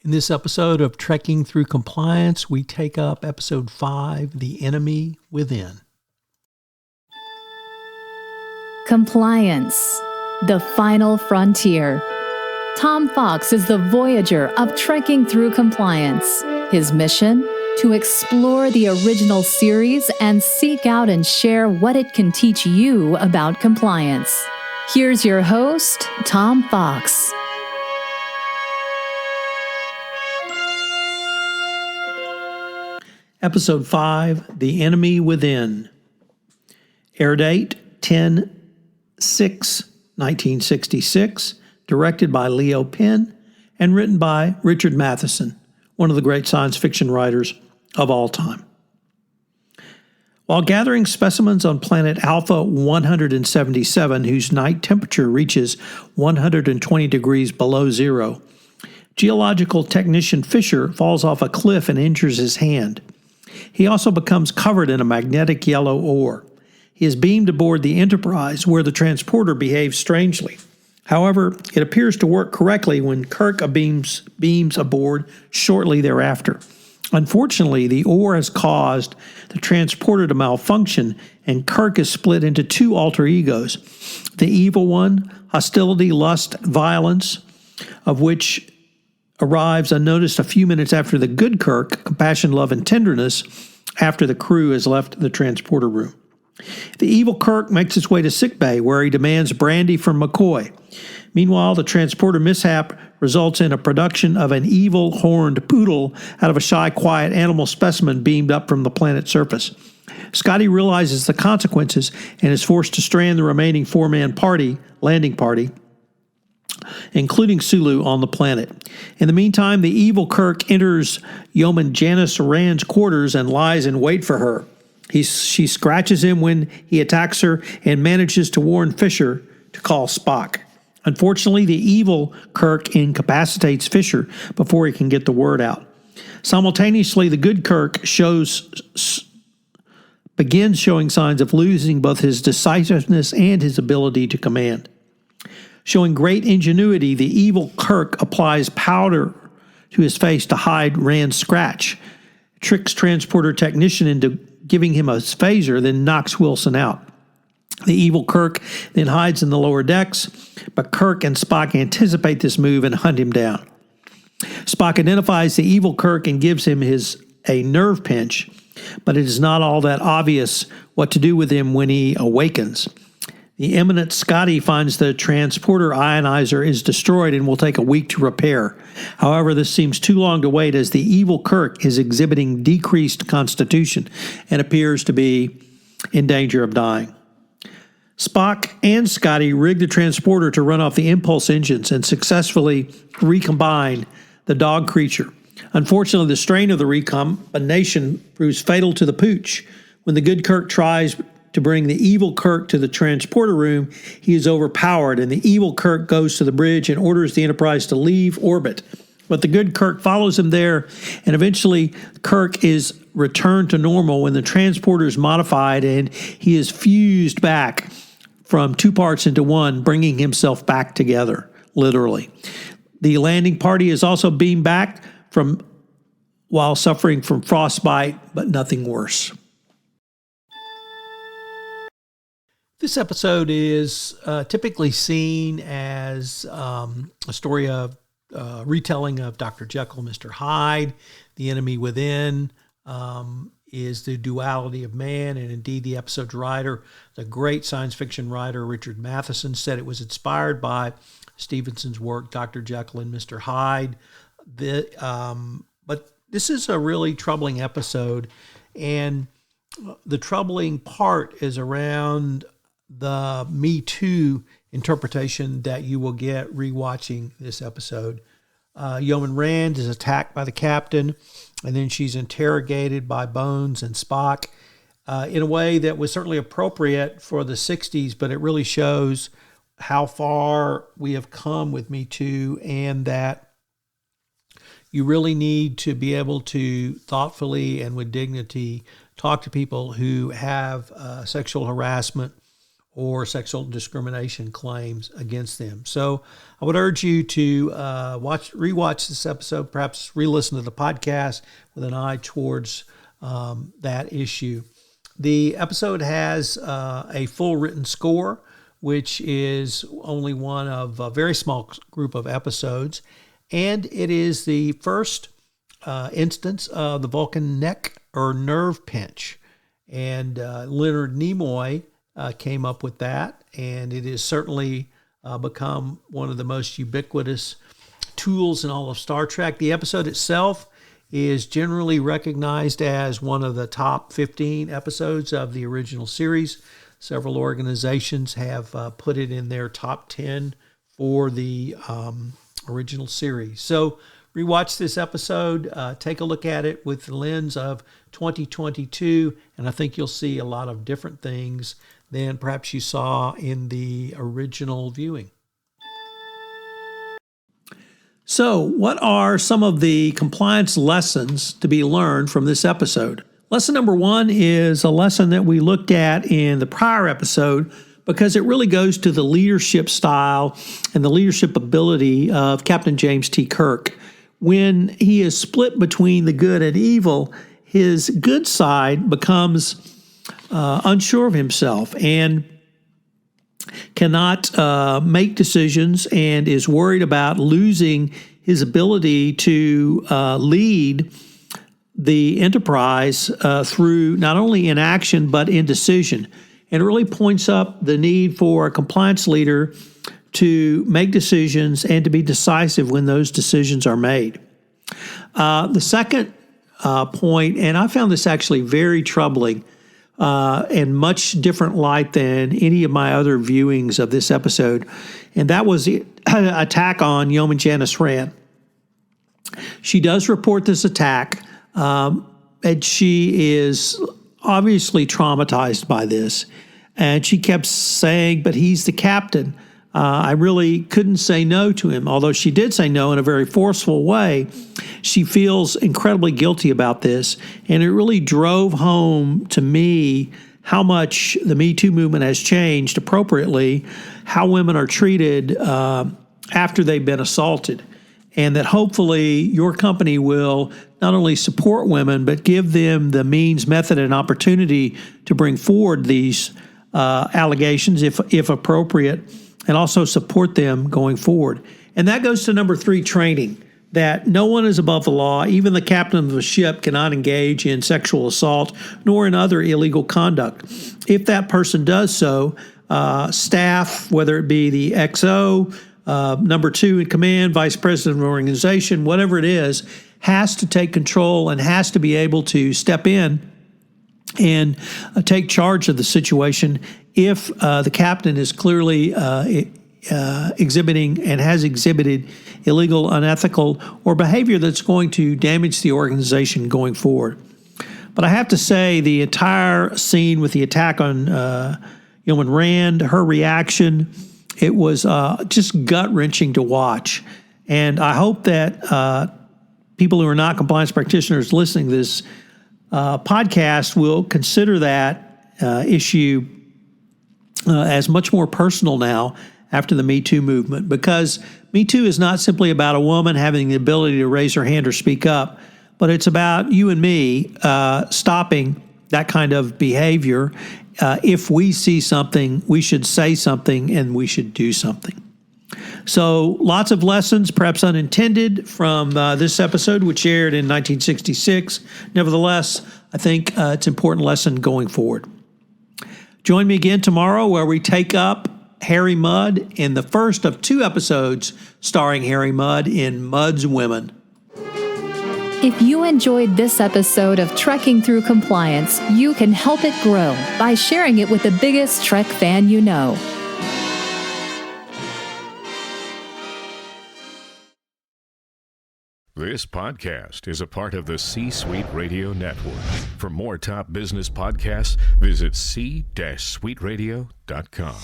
In this episode of Trekking Through Compliance, we take up episode 5, The Enemy Within. Compliance, the final frontier. Tom Fox is the voyager of Trekking Through Compliance. His mission? To explore the original series and seek out and share what it can teach you about compliance. Here's your host, Tom Fox. Episode 5, The Enemy Within. Air date 10/6/1966, directed by Leo Penn, and written by Richard Matheson, one of the great science fiction writers of all time. While gathering specimens on planet Alpha 177, whose night temperature reaches 120 degrees below zero, geological technician Fisher falls off a cliff and injures his hand. He also becomes covered in a magnetic yellow ore. He is beamed aboard the Enterprise, where the transporter behaves strangely. However, it appears to work correctly when Kirk beams aboard shortly thereafter. Unfortunately, the ore has caused the transporter to malfunction, and Kirk is split into two alter egos. The evil one, hostility, lust, violence, of which arrives unnoticed a few minutes after the good Kirk, compassion, love, and tenderness, after the crew has left the transporter room. The evil Kirk makes his way to sickbay, where he demands brandy from McCoy. Meanwhile, the transporter mishap results in a production of an evil horned poodle out of a shy, quiet animal specimen beamed up from the planet's surface. Scotty realizes the consequences and is forced to strand the remaining four-man landing party, including Sulu, on the planet. In the meantime, the evil Kirk enters Yeoman Janice Rand's quarters and lies in wait for her. She scratches him when he attacks her and manages to warn Fisher to call Spock. Unfortunately, the evil Kirk incapacitates Fisher before he can get the word out. Simultaneously, the good Kirk begins showing signs of losing both his decisiveness and his ability to command. Showing great ingenuity, the evil Kirk applies powder to his face to hide Rand's scratch, tricks transporter technician into giving him a phaser, then knocks Wilson out. The evil Kirk then hides in the lower decks, but Kirk and Spock anticipate this move and hunt him down. Spock identifies the evil Kirk and gives him a nerve pinch, but it is not all that obvious what to do with him when he awakens. The eminent Scotty finds the transporter ionizer is destroyed and will take a week to repair. However, this seems too long to wait, as the evil Kirk is exhibiting decreased constitution and appears to be in danger of dying. Spock and Scotty rig the transporter to run off the impulse engines and successfully recombine the dog creature. Unfortunately, the strain of the recombination proves fatal to the pooch. When the good Kirk tries to bring the evil Kirk to the transporter room, he is overpowered, and the evil Kirk goes to the bridge and orders the Enterprise to leave orbit. But the good Kirk follows him there, and eventually Kirk is returned to normal when the transporter is modified and he is fused back from two parts into one, bringing himself back together, literally. The landing party is also beamed back while suffering from frostbite, but nothing worse. This episode is typically seen as a story of retelling of Dr. Jekyll and Mr. Hyde. The Enemy Within is the duality of man, and indeed the episode's writer, the great science fiction writer Richard Matheson, said it was inspired by Stevenson's work, Dr. Jekyll and Mr. Hyde. But this is a really troubling episode, and the troubling part is around the Me Too interpretation that you will get rewatching this episode. Yeoman Rand is attacked by the captain, and then she's interrogated by Bones and Spock in a way that was certainly appropriate for the 60s, but it really shows how far we have come with Me Too, and that you really need to be able to thoughtfully and with dignity talk to people who have sexual harassment or sexual discrimination claims against them. So I would urge you to rewatch this episode, perhaps re-listen to the podcast with an eye towards that issue. The episode has a full written score, which is only one of a very small group of episodes, and it is the first instance of the Vulcan neck or nerve pinch. And Leonard Nimoy came up with that, and it has certainly become one of the most ubiquitous tools in all of Star Trek. The episode itself is generally recognized as one of the top 15 episodes of the original series. Several organizations have put it in their top 10 for the original series. So rewatch this episode, take a look at it with the lens of 2022, and I think you'll see a lot of different things than perhaps you saw in the original viewing. So, what are some of the compliance lessons to be learned from this episode? Lesson number 1 is a lesson that we looked at in the prior episode because it really goes to the leadership style and the leadership ability of Captain James T. Kirk. When he is split between the good and evil, his good side becomes unsure of himself and cannot make decisions and is worried about losing his ability to lead the Enterprise through not only inaction but indecision. And it really points up the need for a compliance leader to make decisions and to be decisive when those decisions are made. The second point, and I found this actually very troubling, and much different light than any of my other viewings of this episode, and that was the attack on Yeoman Janice Rand. She does report this attack, and she is obviously traumatized by this, and she kept saying, but he's the captain. I really couldn't say no to him, although she did say no in a very forceful way. She feels incredibly guilty about this, and it really drove home to me how much the Me Too movement has changed appropriately, how women are treated after they've been assaulted, and that hopefully your company will not only support women, but give them the means, method, and opportunity to bring forward these allegations, if appropriate, and also support them going forward. And that goes to number 3, training, that no one is above the law. Even the captain of a ship cannot engage in sexual assault nor in other illegal conduct. If that person does so, staff, whether it be the XO, number 2 in command, vice president of an organization, whatever it is, has to take control and has to be able to step in and take charge of the situation if the captain is clearly exhibiting and has exhibited illegal, unethical, or behavior that's going to damage the organization going forward. But I have to say, the entire scene with the attack on Yeoman Rand, her reaction, it was just gut-wrenching to watch. And I hope that people who are not compliance practitioners listening to this podcast will consider that issue as much more personal now after the Me Too movement, because Me Too is not simply about a woman having the ability to raise her hand or speak up, but it's about you and me stopping that kind of behavior. If we see something, we should say something and we should do something. So lots of lessons, perhaps unintended, from this episode, which aired in 1966. Nevertheless, I think it's an important lesson going forward. Join me again tomorrow where we take up Harry Mudd in the first of 2 episodes starring Harry Mudd in Mudd's Women. If you enjoyed this episode of Trekking Through Compliance, you can help it grow by sharing it with the biggest Trek fan you know. This podcast is a part of the C-Suite Radio Network. For more top business podcasts, visit c-suiteradio.com.